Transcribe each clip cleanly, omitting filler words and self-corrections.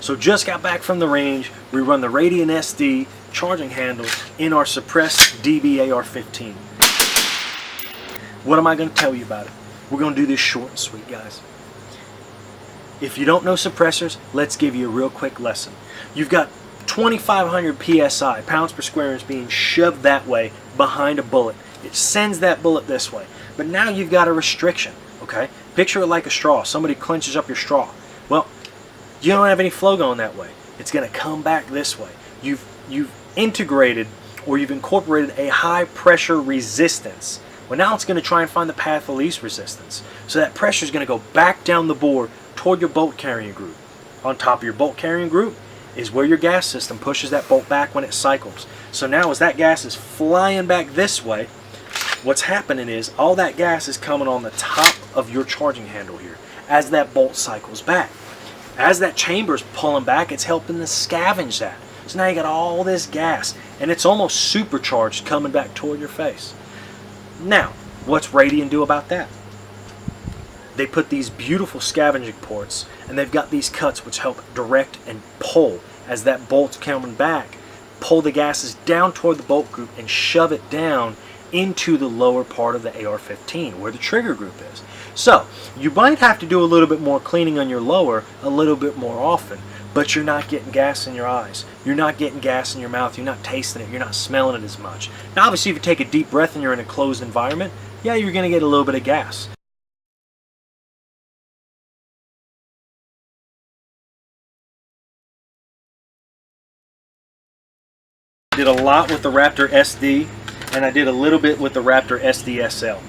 So just got back from the range. We run the RADIAN SD charging handle in our suppressed DB AR-15. What am I going to tell you about it? We're going to do this short and sweet, guys. If you don't know suppressors, let's give you a real quick lesson. You've got 2,500 PSI, pounds per square inch, being shoved that way behind a bullet. It sends that bullet this way. But now you've got a restriction, okay? Picture it like a straw. Somebody clenches up your straw. Well, you don't have any flow going that way. It's going to come back this way. You've integrated, or you've incorporated, a high pressure resistance. Well, now it's going to try and find the path of least resistance. So that pressure is going to go back down the bore toward your bolt carrying group. On top of your bolt carrying group is where your gas system pushes that bolt back when it cycles. So now as that gas is flying back this way, what's happening is all that gas is coming on the top of your charging handle here as that bolt cycles back. As that chamber is pulling back, it's helping to scavenge that. So now you got all this gas, and it's almost supercharged coming back toward your face. Now, what's RADIAN do about that? They put these beautiful scavenging ports, and they've got these cuts which help direct and pull as that bolt's coming back. Pull the gases down toward the bolt group and shove it down into the lower part of the AR-15 where the trigger group is. So you might have to do a little bit more cleaning on your lower a little bit more often, but you're not getting gas in your eyes. You're not getting gas in your mouth. You're not tasting it. You're not smelling it as much. Now obviously if you take a deep breath and you're in a closed environment, yeah, you're going to get a little bit of gas. Did a lot with the Raptor SD, and I did a little bit with the Raptor SD SL.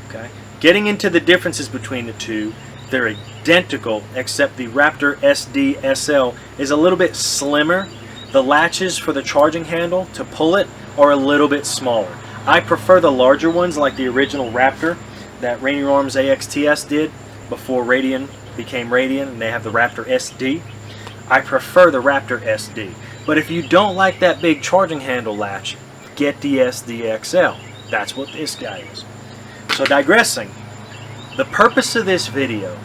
Okay? Getting into the differences between the two, they're identical, except the Raptor SD SL is a little bit slimmer. The latches for the charging handle to pull it are a little bit smaller. I prefer the larger ones like the original Raptor that Rainier Arms AXTS did before RADIAN became RADIAN, and they have the Raptor SD. I prefer the Raptor SD. But if you don't like that big charging handle latch, get the SD XL. That's what this guy is. So digressing, the purpose of this video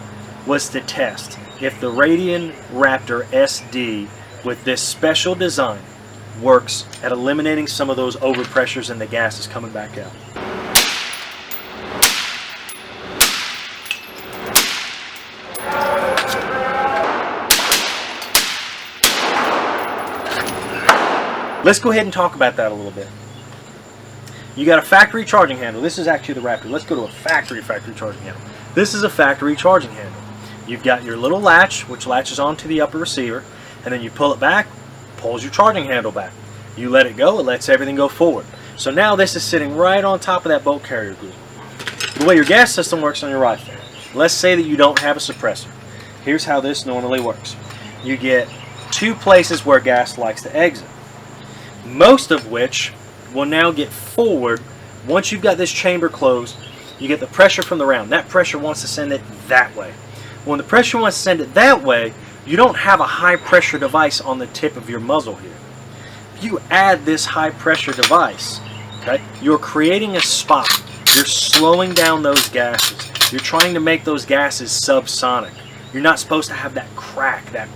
was to test if the RADIAN Raptor SD with this special design works at eliminating some of those overpressures and the gases coming back out. Let's go ahead and talk about that a little bit. You got a factory charging handle. This is actually the Raptor. Let's go to a factory charging handle. This is a factory charging handle. You've got your little latch, which latches onto the upper receiver, and then you pull it back, pulls your charging handle back. You let it go, it lets everything go forward. So now this is sitting right on top of that bolt carrier group. The way your gas system works on your rifle, let's say that you don't have a suppressor. Here's how this normally works. You get two places where gas likes to exit, most of which will now get forward. Once you've got this chamber closed, you get the pressure from the round. That pressure wants to send it that way. When the pressure wants to send it that way, you don't have a high pressure device on the tip of your muzzle here. If you add this high pressure device, okay, you're creating a spot. You're slowing down those gases. You're trying to make those gases subsonic. You're not supposed to have that crack, that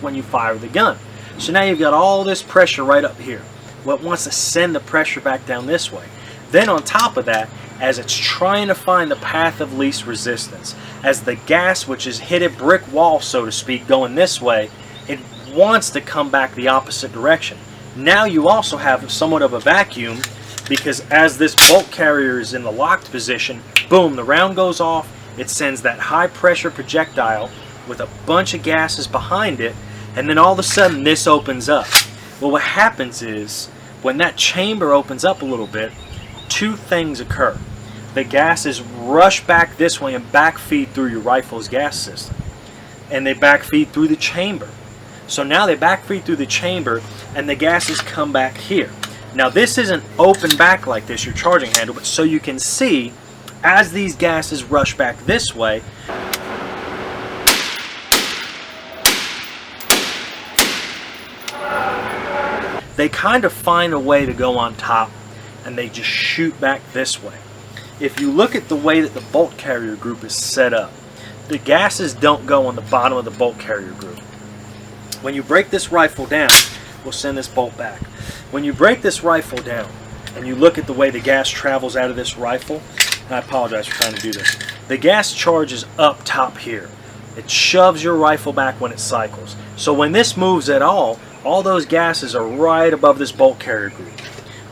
when you fire the gun. So now you've got all this pressure right up here. Well, it wants to send the pressure back down this way. Then on top of that, as it's trying to find the path of least resistance, as the gas, which has hit a brick wall, so to speak, going this way, it wants to come back the opposite direction. Now you also have somewhat of a vacuum, because as this bolt carrier is in the locked position, boom, the round goes off. It sends that high pressure projectile with a bunch of gases behind it, and then all of a sudden this opens up. Well, what happens is when that chamber opens up a little bit, two things occur. The gases rush back this way and backfeed through your rifle's gas system, and they backfeed through the chamber. So now they backfeed through the chamber and the gases come back here. Now this isn't open back like this, your charging handle, but so you can see as these gases rush back this way, they kind of find a way to go on top, and they just shoot back this way. If you look at the way that the bolt carrier group is set up, the gases don't go on the bottom of the bolt carrier group. When you break this rifle down, we'll send this bolt back. When you break this rifle down and you look at the way the gas travels out of this rifle, and I apologize for trying to do this, the gas charges up top here. It shoves your rifle back when it cycles. So when this moves at all those gases are right above this bolt carrier group.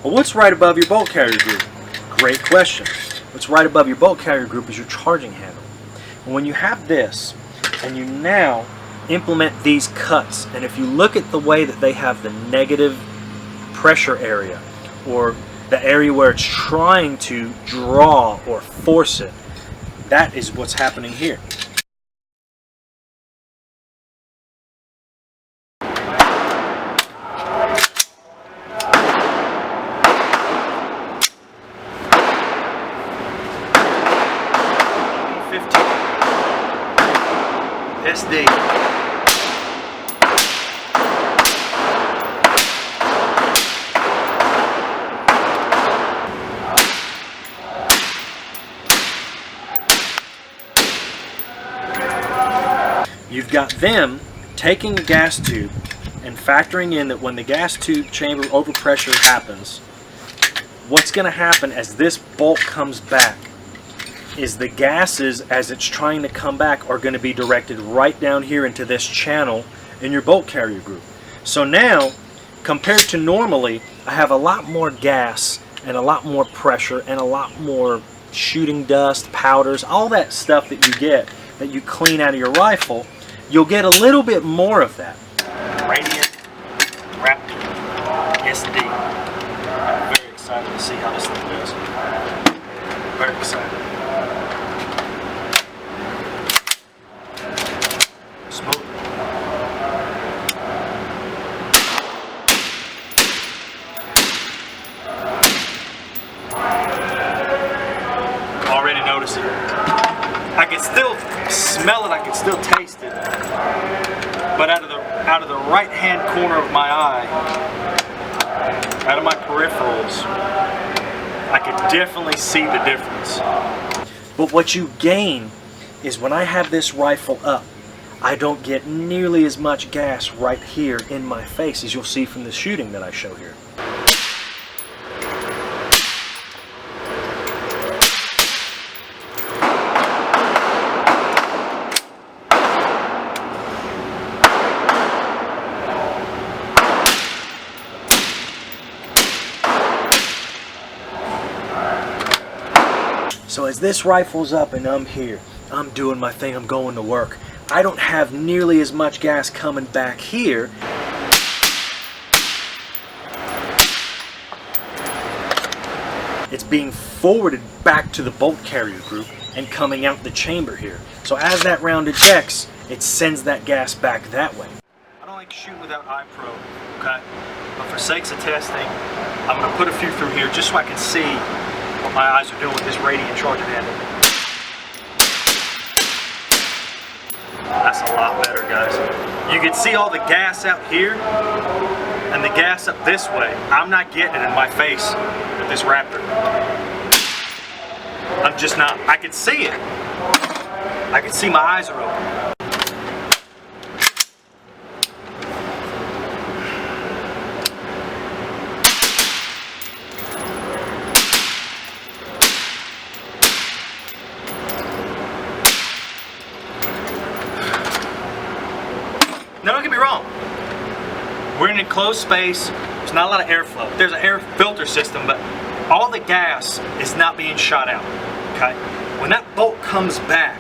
Well, what's right above your bolt carrier group? Great question. What's right above your bolt carrier group is your charging handle. And when you have this, and you now implement these cuts, and if you look at the way that they have the negative pressure area, or the area where it's trying to draw or force it, that is what's happening here. SD. You've got them taking a gas tube and factoring in that when the gas tube chamber overpressure happens, what's going to happen as this bolt comes back is the gases, as it's trying to come back, are going to be directed right down here into this channel in your bolt carrier group. So now, compared to normally, I have a lot more gas and a lot more pressure and a lot more shooting dust, powders, all that stuff that you get that you clean out of your rifle. You'll get a little bit more of that. RADIAN SD. I'm very excited to see how this thing goes. Very excited. Smooth. Already notice it. I can still smell it, I can still taste it. But out of the right hand corner of my eye, out of my peripherals, I can definitely see the difference. But what you gain is when I have this rifle up, I don't get nearly as much gas right here in my face as you'll see from the shooting that I show here. So as this rifle's up and I'm here, I'm doing my thing, I'm going to work. I don't have nearly as much gas coming back here. It's being forwarded back to the bolt carrier group and coming out the chamber here. So as that round ejects, it sends that gas back that way. I don't like to shoot without eye probe, okay? But for sakes of testing, I'm going to put a few through here just so I can see what my eyes are doing with this RADIAN charging handle. That's a lot better, guys. You can see all the gas out here and the gas up this way. I'm not getting it in my face with this Raptor. I'm just not. I can see it. I can see my eyes are open. Now don't get me wrong, we're in an enclosed space, there's not a lot of airflow. There's an air filter system, but all the gas is not being shot out, okay? When that bolt comes back,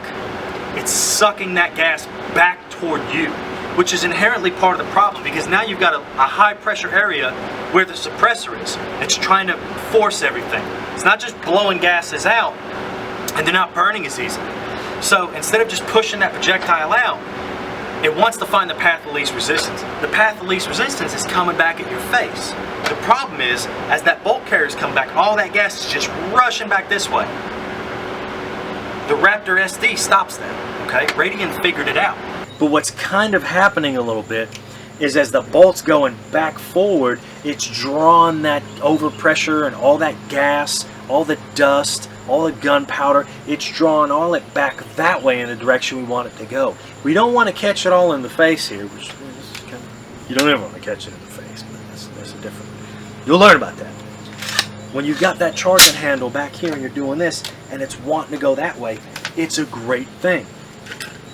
it's sucking that gas back toward you, which is inherently part of the problem because now you've got a high pressure area where the suppressor is. It's trying to force everything. It's not just blowing gases out and they're not burning as easily. So instead of just pushing that projectile out, it wants to find the path of least resistance. The path of least resistance is coming back at your face. The problem is, as that bolt carrier's come back, all that gas is just rushing back this way. The Raptor SD stops that, okay? RADIAN figured it out. But what's kind of happening a little bit is as the bolt's going back forward, it's drawing that overpressure and all that gas, all the dust, all the gunpowder, it's drawing all it back that way in the direction we want it to go. We don't want to catch it all in the face here, which is kind of You don't ever want to catch it in the face, but there's a different. You'll learn about that. When you've got that charging handle back here and you're doing this and it's wanting to go that way, it's a great thing.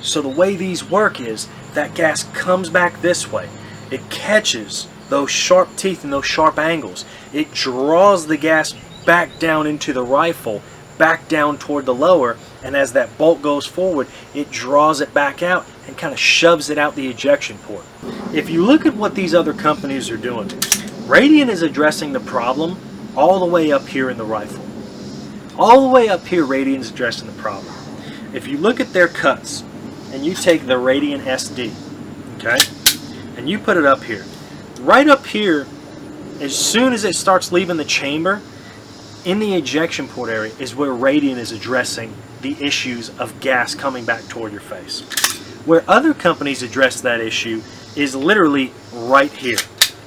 So the way these work is that gas comes back this way. It catches those sharp teeth and those sharp angles. It draws the gas back down into the rifle, back down toward the lower, and as that bolt goes forward, it draws it back out and kind of shoves it out the ejection port. If you look at what these other companies are doing, Radian is addressing the problem all the way up here in the rifle. All the way up here, Radian is addressing the problem. If you look at their cuts, and you take the RADIAN SD, okay, and you put it up here, right up here, as soon as it starts leaving the chamber, in the ejection port area is where Radian is addressing the issues of gas coming back toward your face. Where other companies address that issue is literally right here,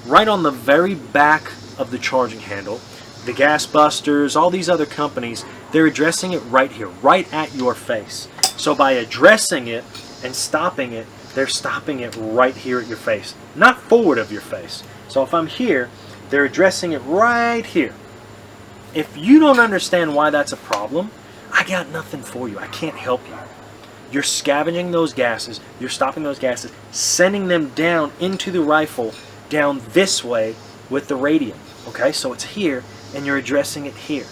right on the very back of the charging handle. The gas busters, all these other companies, they're addressing it right here, right at your face. So by addressing it and stopping it, they're stopping it right here at your face, not forward of your face. So if I'm here, they're addressing it right here. If you don't understand why that's a problem, I got nothing for you. I can't help you. You're scavenging those gases, you're stopping those gases, sending them down into the rifle, down this way with the Radian. Okay, so it's here, and you're addressing it here.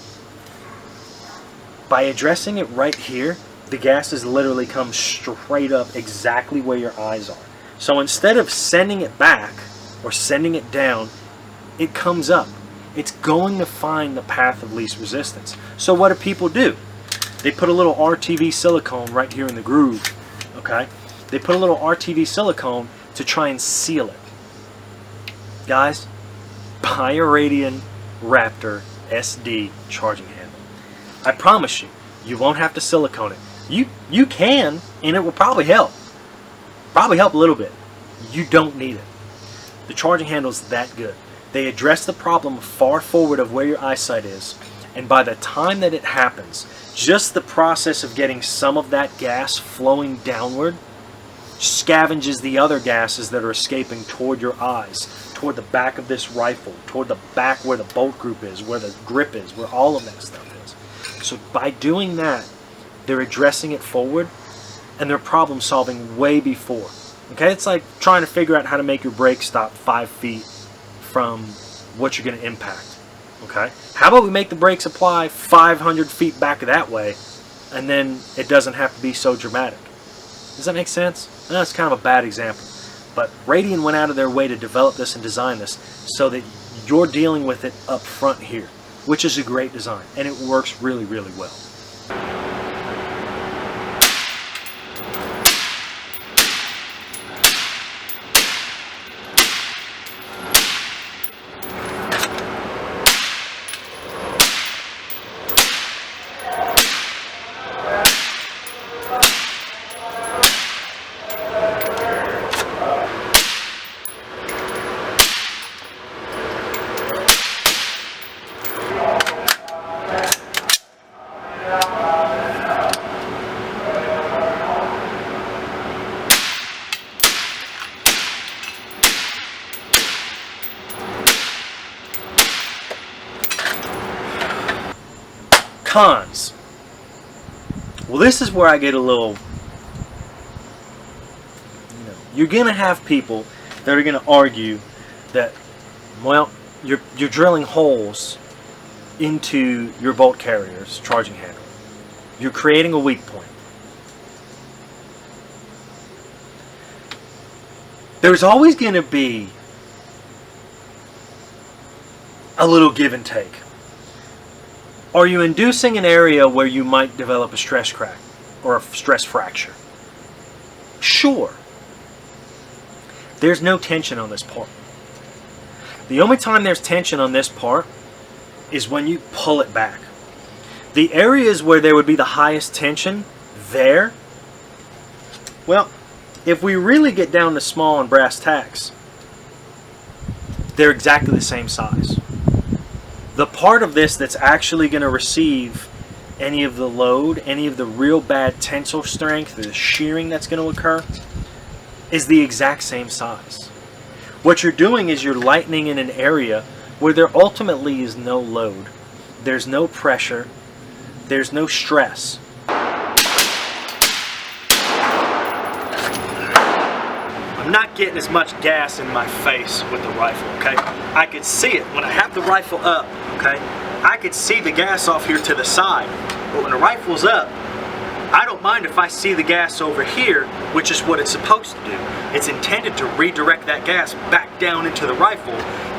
By addressing it right here, the gases literally come straight up exactly where your eyes are. So instead of sending it back or sending it down, it comes up. It's going to find the path of least resistance. So what do people do? They put a little RTV silicone right here in the groove. Okay? They put a little RTV silicone to try and seal it. Guys, buy a RADIAN Raptor SD charging handle. I promise you, you won't have to silicone it. You can, and it will probably help. Probably help a little bit. You don't need it. The charging handle is that good. They address the problem far forward of where your eyesight is, and by the time that it happens, just the process of getting some of that gas flowing downward scavenges the other gases that are escaping toward your eyes, toward the back of this rifle, toward the back where the bolt group is, where the grip is, where all of that stuff is. So by doing that, they're addressing it forward, and they're problem solving way before. Okay, it's like trying to figure out how to make your brake stop 5 feet from what you're going to impact. Okay, how about we make the brakes apply 500 feet back that way, and then it doesn't have to be so dramatic. Does that make sense? That's kind of a bad example, but Radian went out of their way to develop this and design this so that you're dealing with it up front here, which is a great design, and it works really, really well. Cons. Well, this is where I get a little, you're going to have people that are going to argue that, well, you're drilling holes into your bolt carrier's charging handle. You're creating a weak point. There's always going to be a little give and take. Are you inducing an area where you might develop a stress crack or a stress fracture? Sure. There's no tension on this part. The only time there's tension on this part is when you pull it back. The areas where there would be the highest tension there, well, if we really get down to small and brass tacks, they're exactly the same size. The part of this that's actually going to receive any of the load, any of the real bad tensile strength, the shearing that's going to occur, is the exact same size. What you're doing is you're lightening in an area where there ultimately is no load. There's no pressure. There's no stress. I'm not getting as much gas in my face with the rifle, okay? I could see it when I have the rifle up, okay? I could see the gas off here to the side, but when the rifle's up, I don't mind if I see the gas over here, which is what it's supposed to do. It's intended to redirect that gas back down into the rifle,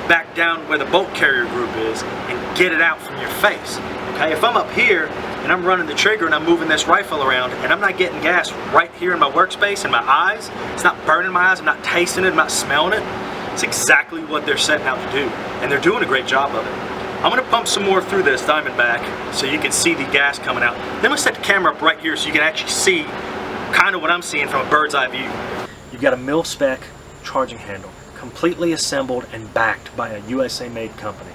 back down where the bolt carrier group is, and get it out from your face. Okay, if I'm up here and I'm running the trigger and I'm moving this rifle around and I'm not getting gas right here in my workspace, in my eyes, it's not burning my eyes, I'm not tasting it, I'm not smelling it, it's exactly what they're setting out to do. And they're doing a great job of it. I'm going to pump some more through this Diamondback so you can see the gas coming out. Then I'm going to set the camera up right here so you can actually see kind of what I'm seeing from a bird's eye view. You've got a mil-spec charging handle, completely assembled and backed by a USA-made company.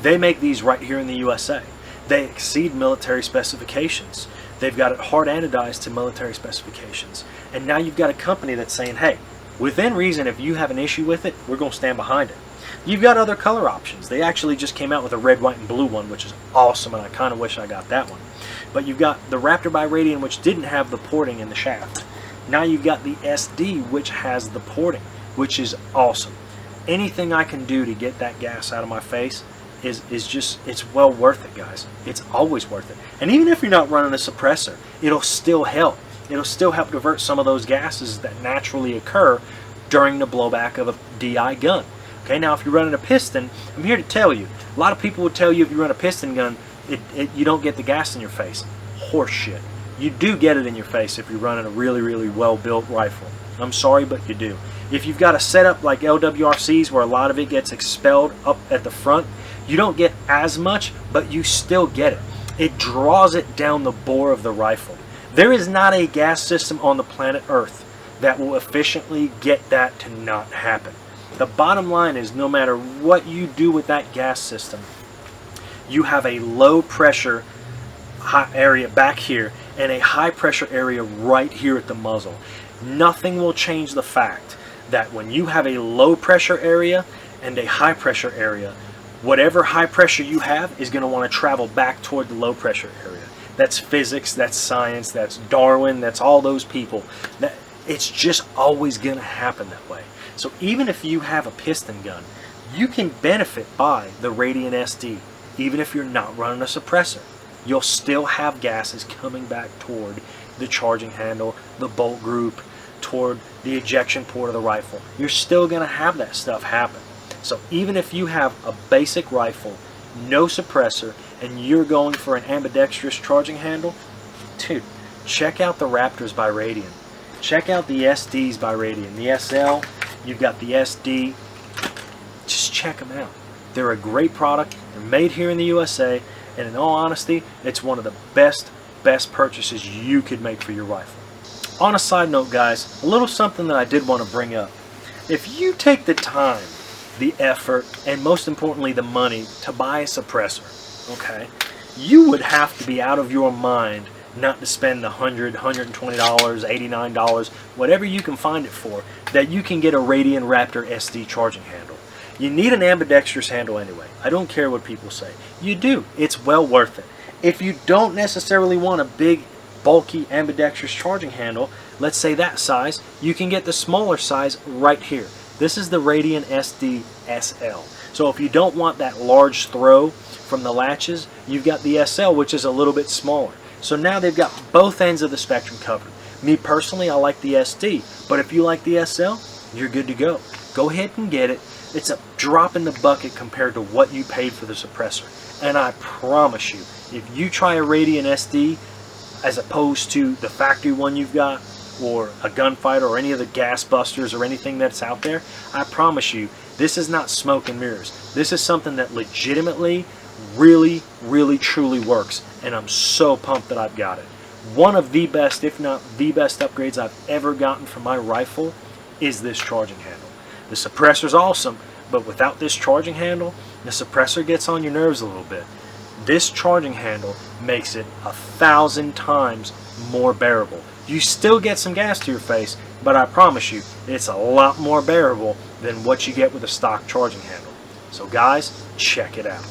They make these right here in the USA. They exceed military specifications. They've got it hard anodized to military specifications. And now you've got a company that's saying, hey, within reason, if you have an issue with it, we're going to stand behind it. You've got other color options. They actually just came out with a red, white, and blue one, which is awesome, and I kind of wish I got that one. But you've got the Raptor by Radian, which didn't have the porting in the shaft. Now you've got the SD, which has the porting, which is awesome. Anything I can do to get that gas out of my face is just, it's well worth it, guys. It's always worth it. And even if you're not running a suppressor, it'll still help. It'll still help divert some of those gases that naturally occur during the blowback of a DI gun. Okay, now if you're running a piston, I'm here to tell you, a lot of people will tell you if you run a piston gun, you don't get the gas in your face. Horseshit. You do get it in your face if you're running a really, really well-built rifle. I'm sorry, but you do. If you've got a setup like LWRCs where a lot of it gets expelled up at the front, you don't get as much, but you still get it. It draws it down the bore of the rifle. There is not a gas system on the planet Earth that will efficiently get that to not happen. The bottom line is no matter what you do with that gas system, you have a low pressure area back here and a high pressure area right here at the muzzle. Nothing will change the fact that when you have a low pressure area and a high pressure area, whatever high pressure you have is going to want to travel back toward the low pressure area. That's physics, that's science, that's Darwin, that's all those people. It's just always going to happen that way. So even if you have a piston gun, you can benefit by the Radian SD. Even if you're not running a suppressor, you'll still have gases coming back toward the charging handle, the bolt group, toward the ejection port of the rifle. You're still going to have that stuff happen. So even if you have a basic rifle, no suppressor, and you're going for an ambidextrous charging handle, dude, check out the Raptors by Radian. Check out the SDs by Radian. The SL, you've got the SD. Just check them out. They're a great product. They're made here in the USA, and in all honesty, it's one of the best purchases you could make for your rifle. On a side note, guys, a little something that I did want to bring up. If you take the time, the effort, and most importantly the money to buy a suppressor, okay, you would have to be out of your mind not to spend the $100, $120, $89, whatever you can find it for, that you can get a Radian Raptor SD charging handle. You need an ambidextrous handle anyway. I don't care what people say. You do. It's well worth it. If you don't necessarily want a big, bulky ambidextrous charging handle, let's say that size, you can get the smaller size right here. This is the Radian SD SL. So if you don't want that large throw from the latches, you've got the SL, which is a little bit smaller. So now they've got both ends of the spectrum covered. Me personally, I like the SD, but if you like the SL, you're good to go. Go ahead and get it. It's a drop in the bucket compared to what you paid for the suppressor. And I promise you, if you try a Radian SD as opposed to the factory one you've got, or a gunfighter, or any of the gas busters, or anything that's out there, I promise you, this is not smoke and mirrors. This is something that legitimately, really, really, truly works. And I'm so pumped that I've got it. One of the best, if not the best upgrades I've ever gotten from my rifle is this charging handle. The suppressor's awesome, but without this charging handle, the suppressor gets on your nerves a little bit. This charging handle makes it 1,000 times more bearable. You still get some gas to your face, but I promise you, it's a lot more bearable than what you get with a stock charging handle. So guys, check it out.